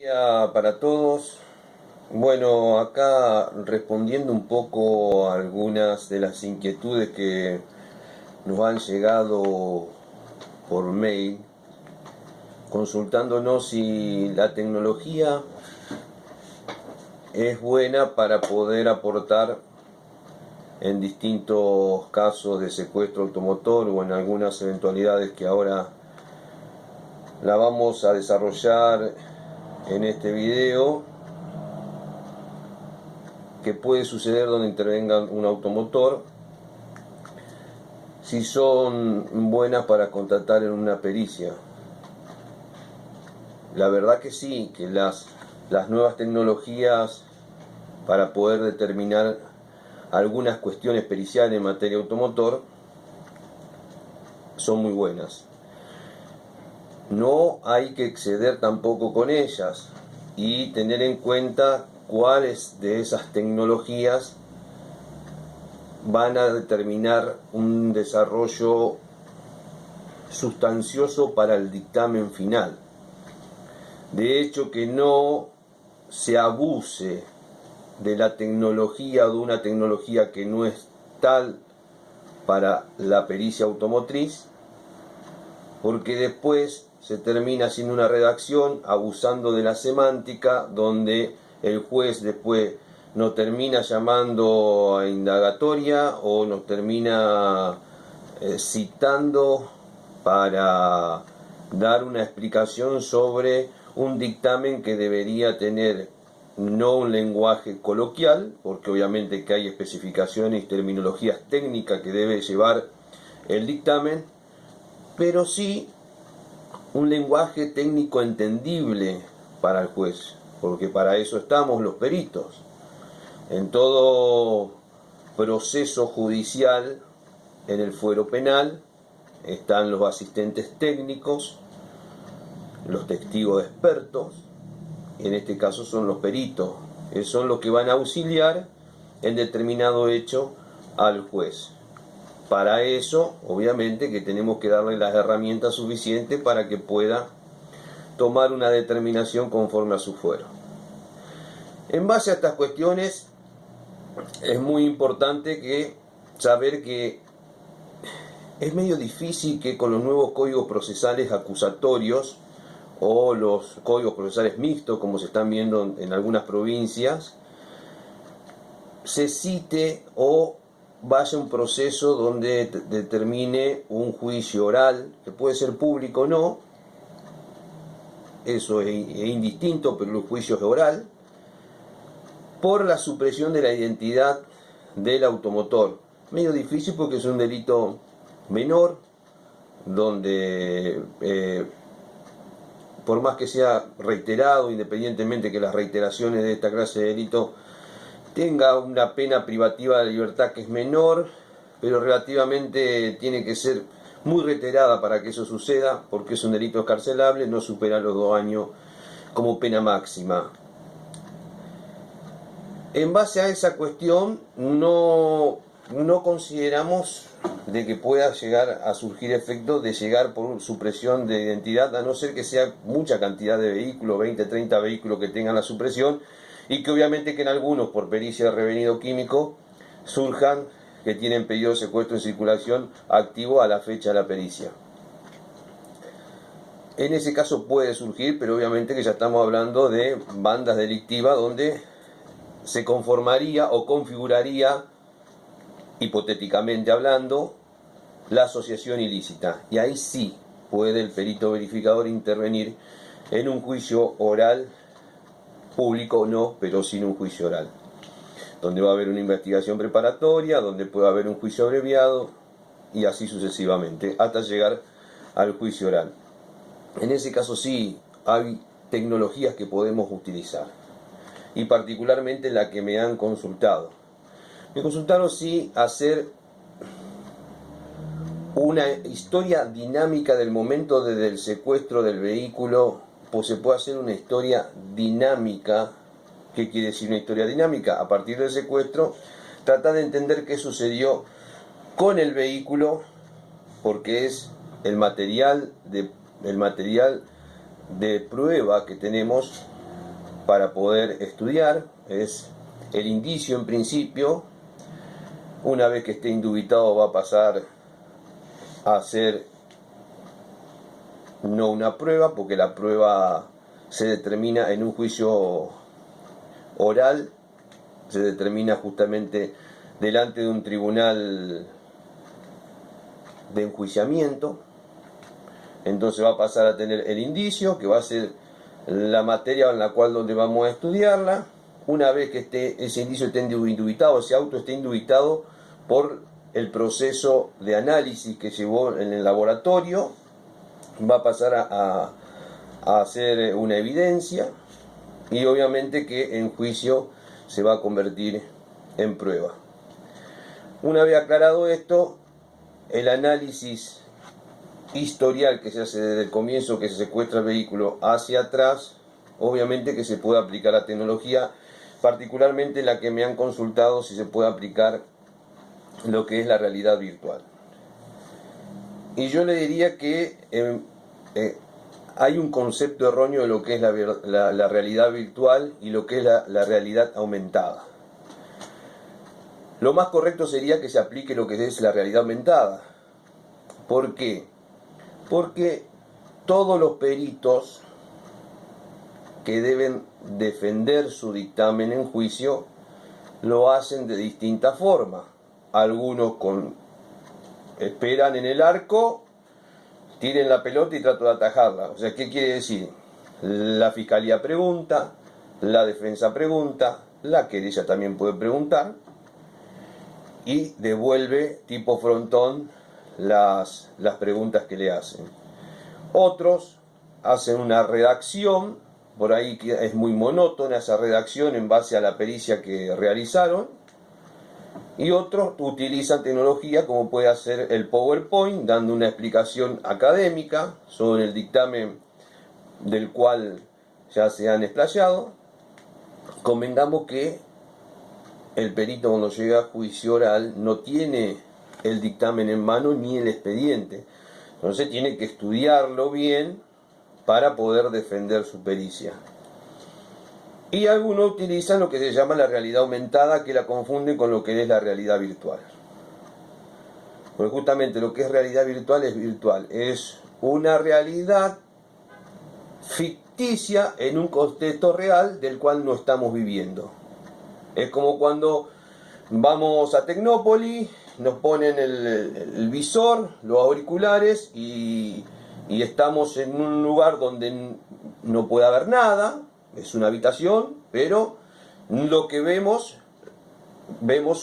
Día para todos. Bueno, acá respondiendo un poco a algunas de las inquietudes que nos han llegado por mail, consultándonos si la tecnología es buena para poder aportar en distintos casos de secuestro automotor o en algunas eventualidades que ahora la vamos a desarrollar en este video, que puede suceder donde intervenga un automotor, si son buenas para contratar en una pericia. La verdad que sí, que las nuevas tecnologías para poder determinar algunas cuestiones periciales en materia automotor son muy buenas. No hay que exceder tampoco con ellas y tener en cuenta cuáles de esas tecnologías van a determinar un desarrollo sustancioso para el dictamen final. De hecho, que no se abuse de la tecnología o de una tecnología que no es tal para la pericia automotriz, porque después se termina haciendo una redacción abusando de la semántica, donde el juez después nos termina llamando a indagatoria o nos termina citando para dar una explicación sobre un dictamen que debería tener no un lenguaje coloquial, porque obviamente que hay especificaciones y terminologías técnicas que debe llevar el dictamen, pero sí un lenguaje técnico entendible para el juez, porque para eso estamos los peritos. En todo proceso judicial, en el fuero penal, están los asistentes técnicos, los testigos expertos, en este caso son los peritos, que son los que van a auxiliar en determinado hecho al juez. Para eso, obviamente, que tenemos que darle las herramientas suficientes para que pueda tomar una determinación conforme a su fuero. En base a estas cuestiones, es muy importante que saber que es medio difícil que con los nuevos códigos procesales acusatorios o los códigos procesales mixtos, como se están viendo en algunas provincias, se cite o vaya un proceso donde determine un juicio oral, que puede ser público o no, eso es indistinto, pero el juicio es oral, por la supresión de la identidad del automotor. Medio difícil porque es un delito menor, donde por más que sea reiterado, independientemente que las reiteraciones de esta clase de delito tenga una pena privativa de libertad que es menor, pero relativamente tiene que ser muy reiterada para que eso suceda, porque es un delito escarcelable, no supera los 2 años como pena máxima. En base a esa cuestión, no consideramos de que pueda llegar a surgir efecto de llegar por supresión de identidad, a no ser que sea mucha cantidad de vehículos, 20, 30 vehículos que tengan la supresión, y que obviamente que en algunos, por pericia de revenido químico, surjan que tienen pedido de secuestro en circulación activo a la fecha de la pericia. En ese caso puede surgir, pero obviamente que ya estamos hablando de bandas delictivas donde se conformaría o configuraría, hipotéticamente hablando, la asociación ilícita. Y ahí sí puede el perito verificador intervenir en un juicio oral, público o no, pero sin un juicio oral, donde va a haber una investigación preparatoria, donde puede haber un juicio abreviado y así sucesivamente, hasta llegar al juicio oral. En ese caso sí hay tecnologías que podemos utilizar, y particularmente la que me han consultado. Me consultaron si hacer una historia dinámica del momento desde el secuestro del vehículo, pues se puede hacer una historia dinámica. ¿Qué quiere decir una historia dinámica? A partir del secuestro, tratar de entender qué sucedió con el vehículo, porque es el material de prueba que tenemos para poder estudiar, es el indicio en principio. Una vez que esté indubitado va a pasar a ser no una prueba, porque la prueba se determina en un juicio oral, se determina justamente delante de un tribunal de enjuiciamiento. Entonces va a pasar a tener el indicio, que va a ser la materia en la cual donde vamos a estudiarla. Una vez que ese indicio esté indubitado, ese auto esté indubitado por el proceso de análisis que llevó en el laboratorio, va a pasar a hacer una evidencia, y obviamente que en juicio se va a convertir en prueba. Una vez aclarado esto, el análisis historial que se hace desde el comienzo que se secuestra el vehículo hacia atrás, obviamente que se puede aplicar la tecnología, particularmente la que me han consultado si se puede aplicar lo que es la realidad virtual. Y yo le diría que hay un concepto erróneo de lo que es la realidad virtual y lo que es la realidad aumentada. Lo más correcto sería que se aplique lo que es la realidad aumentada. ¿Por qué? Porque todos los peritos que deben defender su dictamen en juicio lo hacen de distinta forma. Algunos esperan en el arco, tiren la pelota y tratan de atajarla. O sea, ¿qué quiere decir? La fiscalía pregunta, la defensa pregunta, la querella también puede preguntar, y devuelve tipo frontón las preguntas que le hacen. Otros hacen una redacción, por ahí es muy monótona esa redacción en base a la pericia que realizaron, y otros utilizan tecnología como puede ser el PowerPoint, dando una explicación académica sobre el dictamen del cual ya se han explayado. Convengamos que el perito, cuando llega a juicio oral, no tiene el dictamen en mano ni el expediente, entonces tiene que estudiarlo bien para poder defender su pericia. Y algunos utilizan lo que se llama la realidad aumentada, que la confunden con lo que es la realidad virtual. Porque justamente lo que es realidad virtual, es una realidad ficticia en un contexto real del cual no estamos viviendo. Es como cuando vamos a Tecnópolis, nos ponen el visor, los auriculares y estamos en un lugar donde no puede haber nada, es una habitación, pero lo que vemos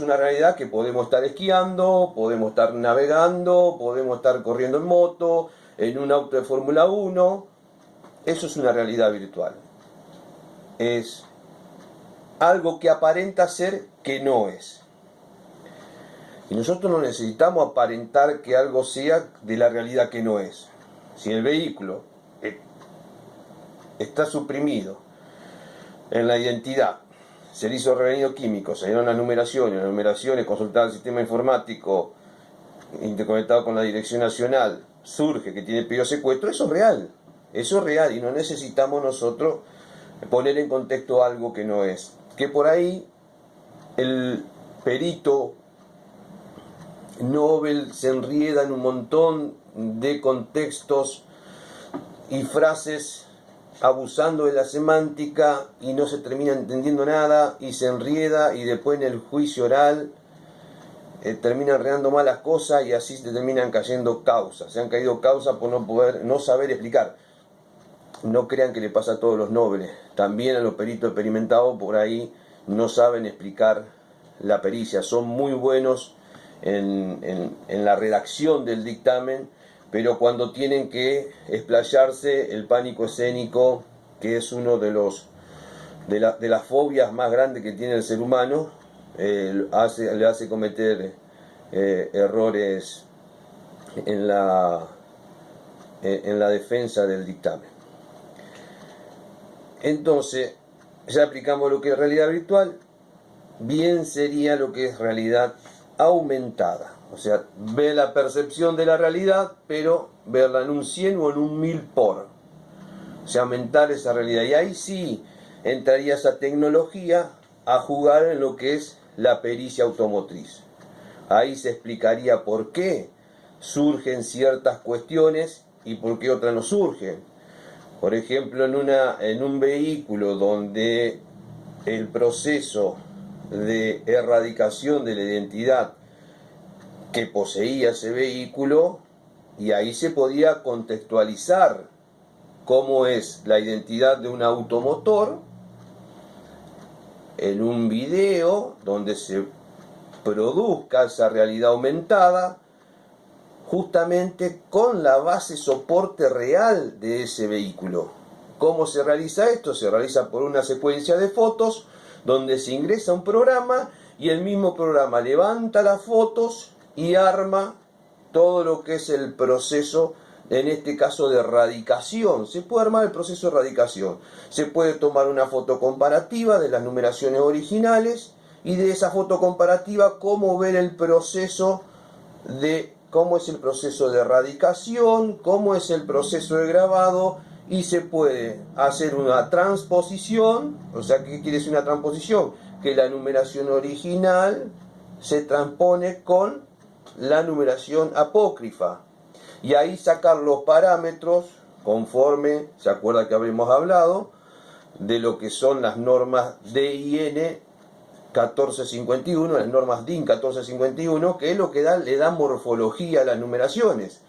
una realidad que podemos estar esquiando, podemos estar navegando, podemos estar corriendo en moto, en un auto de Fórmula 1. Eso es una realidad virtual. Es algo que aparenta ser que no es. Y nosotros no necesitamos aparentar que algo sea de la realidad que no es. Si el vehículo está suprimido en la identidad, se le hizo revenido químico, se dieron las numeraciones, consultar el sistema informático interconectado con la Dirección Nacional, surge que tiene pedido de secuestro, eso es real y no necesitamos nosotros poner en contexto algo que no es. Que por ahí el perito Nobel se enrieda en un montón de contextos y frases abusando de la semántica y no se termina entendiendo nada y se enrieda, y después en el juicio oral termina enredando mal las cosas y así se terminan cayendo causas. Se han caído causas por no saber explicar. No crean que le pasa a todos los nobles, también a los peritos experimentados por ahí no saben explicar la pericia, son muy buenos en la redacción del dictamen, pero cuando tienen que explayarse, el pánico escénico, que es uno de las fobias más grandes que tiene el ser humano, le hace cometer errores en la defensa del dictamen. Entonces, ya aplicamos lo que es realidad virtual, bien sería lo que es realidad aumentada. O sea, ve la percepción de la realidad, pero verla en un 100 o en un 1000 por. O sea, aumentar esa realidad. Y ahí sí entraría esa tecnología a jugar en lo que es la pericia automotriz. Ahí se explicaría por qué surgen ciertas cuestiones y por qué otras no surgen. Por ejemplo, en un vehículo donde el proceso de erradicación de la identidad que poseía ese vehículo, y ahí se podía contextualizar cómo es la identidad de un automotor en un video donde se produzca esa realidad aumentada justamente con la base soporte real de ese vehículo. ¿Cómo se realiza esto? Se realiza por una secuencia de fotos donde se ingresa un programa y el mismo programa levanta las fotos y arma todo lo que es el proceso, en este caso de erradicación. Se puede armar el proceso de erradicación. Se puede tomar una foto comparativa de las numeraciones originales y de esa foto comparativa cómo ver el proceso de cómo es el proceso de erradicación, cómo es el proceso de grabado, y se puede hacer una transposición. O sea, ¿qué quiere decir una transposición? Que la numeración original se transpone con la numeración apócrifa. Y ahí sacar los parámetros conforme, ¿se acuerda que habíamos hablado? De lo que son las normas DIN 1451, las normas DIN 1451, que es lo que le da morfología a las numeraciones.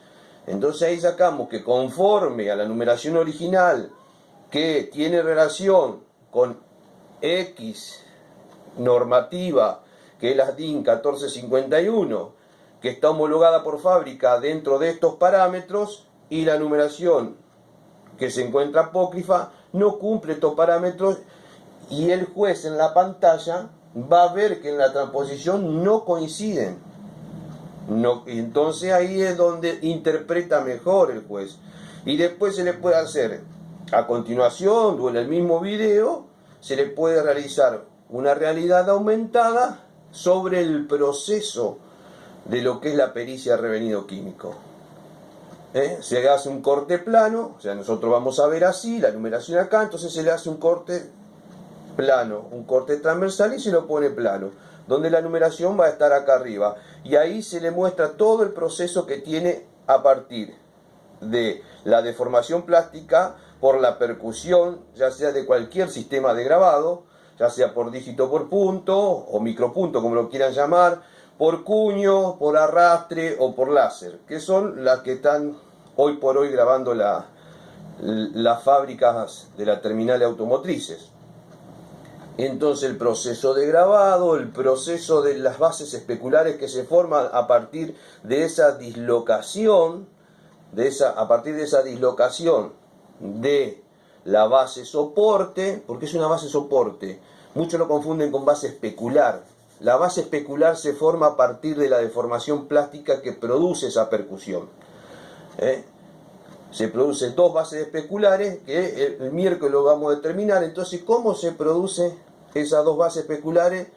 Entonces ahí sacamos que conforme a la numeración original, que tiene relación con X normativa, que es la DIN 1451, que está homologada por fábrica dentro de estos parámetros, y la numeración que se encuentra apócrifa no cumple estos parámetros, y el juez en la pantalla va a ver que en la transposición no coinciden. Entonces ahí es donde interpreta mejor el juez. Y después se le puede hacer, a continuación o en el mismo video, se le puede realizar una realidad aumentada sobre el proceso de lo que es la pericia de revenido químico. Se hace un corte plano, o sea, nosotros vamos a ver así, la numeración acá, entonces se le hace un corte plano, un corte transversal y se lo pone plano, donde la numeración va a estar acá arriba. Y ahí se le muestra todo el proceso que tiene a partir de la deformación plástica por la percusión, ya sea de cualquier sistema de grabado, ya sea por dígito por punto o micropunto, como lo quieran llamar, por cuño, por arrastre o por láser, que son las que están hoy por hoy grabando las fábricas de las terminales automotrices. Entonces el proceso de grabado, el proceso de las bases especulares que se forman a partir de esa dislocación, a partir de esa dislocación de la base soporte, porque es una base soporte, muchos lo confunden con base especular. La base especular se forma a partir de la deformación plástica que produce esa percusión. Se producen dos bases especulares que el miércoles lo vamos a determinar. Entonces, ¿cómo se produce esas dos bases especulares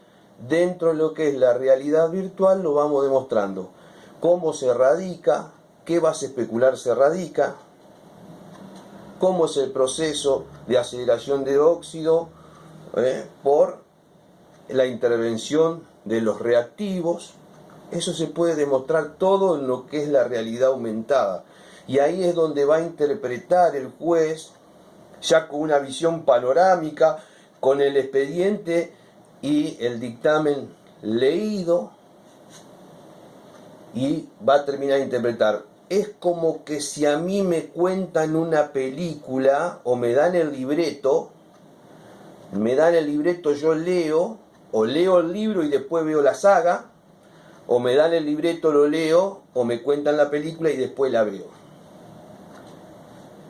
dentro de lo que es la realidad virtual? Lo vamos demostrando. ¿Cómo se radica? ¿Qué base especular se radica? ¿Cómo es el proceso de aceleración de óxido por la intervención de los reactivos? Eso se puede demostrar todo en lo que es la realidad aumentada. Y ahí es donde va a interpretar el juez, ya con una visión panorámica, con el expediente y el dictamen leído, y va a terminar de interpretar. Es como que si a mí me cuentan una película o me dan el libreto, yo leo, o leo el libro y después veo la saga, o me dan el libreto, lo leo, o me cuentan la película y después la veo.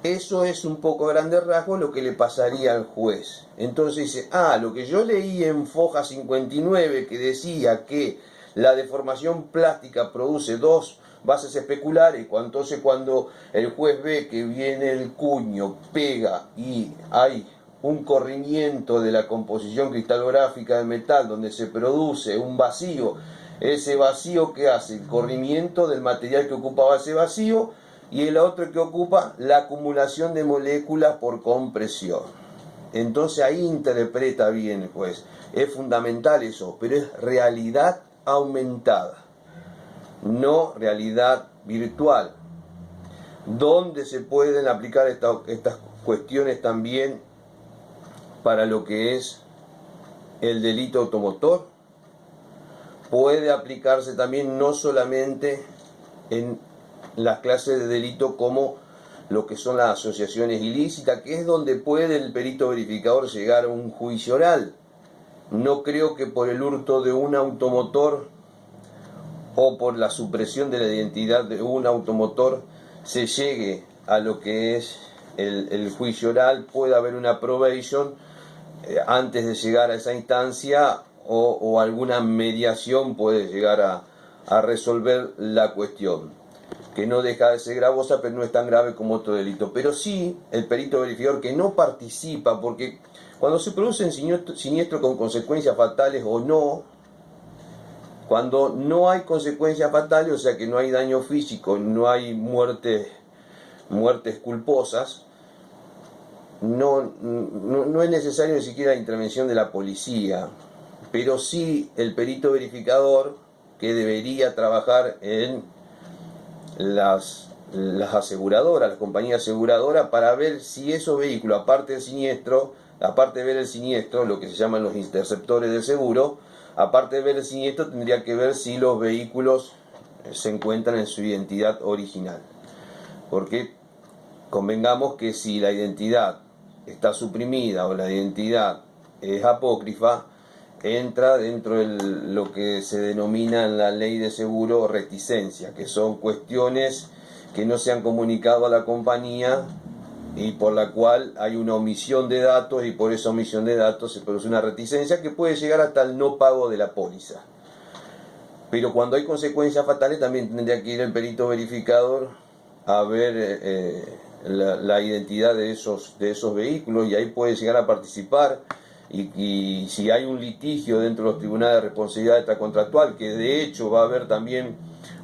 Eso es un poco a grandes rasgos lo que le pasaría al juez. Entonces dice, lo que yo leí en Foja 59, que decía que la deformación plástica produce dos bases especulares, entonces cuando el juez ve que viene el cuño, pega y hay un corrimiento de la composición cristalográfica del metal donde se produce un vacío, ese vacío que hace el corrimiento del material que ocupaba ese vacío, y el otro que ocupa la acumulación de moléculas por compresión. entonces ahí interpreta bien el juez. Es fundamental eso, pero es realidad aumentada, no realidad virtual, donde se pueden aplicar estas cuestiones también para lo que es el delito automotor. Puede aplicarse también no solamente en las clases de delito como lo que son las asociaciones ilícitas, que es donde puede el perito verificador llegar a un juicio oral. No creo que por el hurto de un automotor o por la supresión de la identidad de un automotor se llegue a lo que es el juicio oral. Puede haber una probation antes de llegar a esa instancia, o alguna mediación puede llegar a resolver la cuestión, que no deja de ser gravosa, pero no es tan grave como otro delito. Pero sí, el perito verificador que no participa, porque cuando se producen siniestros con consecuencias fatales o no, cuando no hay consecuencias fatales, o sea que no hay daño físico, no hay muertes culposas, no es necesario ni siquiera la intervención de la policía, pero sí el perito verificador, que debería trabajar en las aseguradoras, las compañías aseguradoras, para ver si esos vehículos, aparte de ver el siniestro, lo que se llaman los interceptores del seguro, aparte de ver el siniestro, tendría que ver si los vehículos se encuentran en su identidad original. Porque convengamos que si la identidad está suprimida o la identidad es apócrifa, entra dentro de lo que se denomina en la ley de seguro reticencia, que son cuestiones que no se han comunicado a la compañía y por la cual hay una omisión de datos, y por esa omisión de datos se produce una reticencia que puede llegar hasta el no pago de la póliza. Pero cuando hay consecuencias fatales también tendría que ir el perito verificador a ver la identidad de esos vehículos, y ahí puede llegar a participar. Y si hay un litigio dentro de los tribunales de responsabilidad extracontractual, que de hecho va a haber también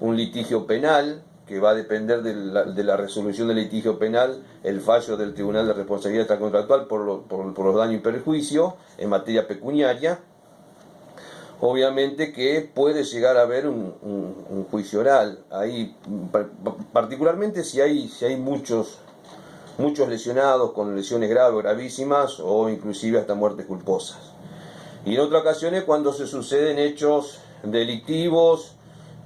un litigio penal, que va a depender de la resolución del litigio penal, el fallo del Tribunal de Responsabilidad Extracontractual por los daños y perjuicios en materia pecuniaria, obviamente que puede llegar a haber un juicio oral. Ahí, particularmente si hay muchos lesionados con lesiones graves, gravísimas, o inclusive hasta muertes culposas. Y en otras ocasiones cuando se suceden hechos delictivos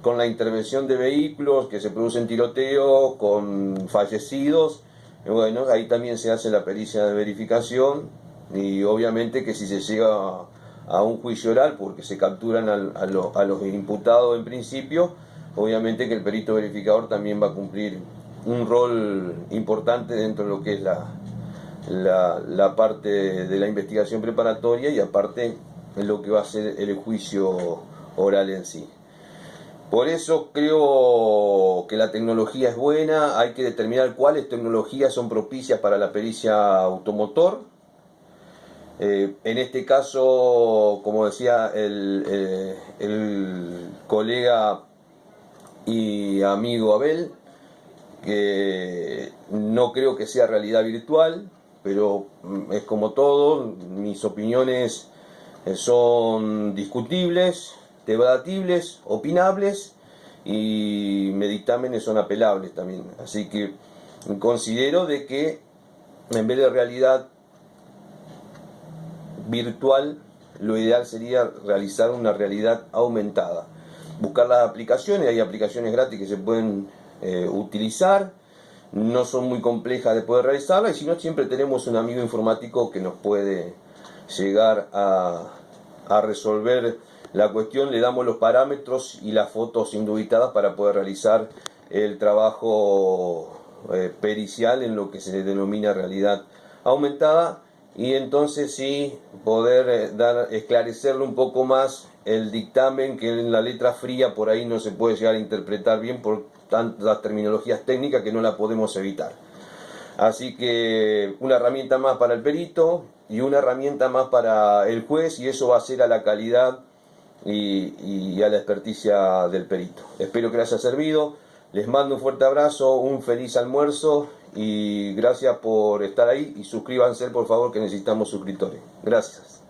con la intervención de vehículos, que se producen tiroteos con fallecidos, bueno, ahí también se hace la pericia de verificación, y obviamente que si se llega a un juicio oral, porque se capturan a los imputados en principio, obviamente que el perito verificador también va a cumplir un rol importante dentro de lo que es la parte de la investigación preparatoria, y aparte en lo que va a ser el juicio oral en sí. Por eso creo que la tecnología es buena. Hay que determinar cuáles tecnologías son propicias para la pericia automotor. En este caso, como decía el colega y amigo Abel, que no creo que sea realidad virtual, pero es como todo, mis opiniones son discutibles, debatibles, opinables, y mis dictámenes son apelables también. Así que considero de que en vez de realidad virtual, lo ideal sería realizar una realidad aumentada. Buscar las aplicaciones, hay aplicaciones gratis que se pueden utilizar, no son muy complejas de poder realizarlas, y si no, siempre tenemos un amigo informático que nos puede llegar a resolver la cuestión. Le damos los parámetros y las fotos indubitadas para poder realizar el trabajo pericial en lo que se denomina realidad aumentada, y entonces sí poder esclarecerle un poco más el dictamen, que en la letra fría por ahí no se puede llegar a interpretar bien por tantas terminologías técnicas que no la podemos evitar. Así que una herramienta más para el perito y una herramienta más para el juez, y eso va a ser a la calidad y a la experticia del perito. Espero que les haya servido. Les mando un fuerte abrazo, un feliz almuerzo, y gracias por estar ahí y suscríbanse por favor que necesitamos suscriptores. Gracias.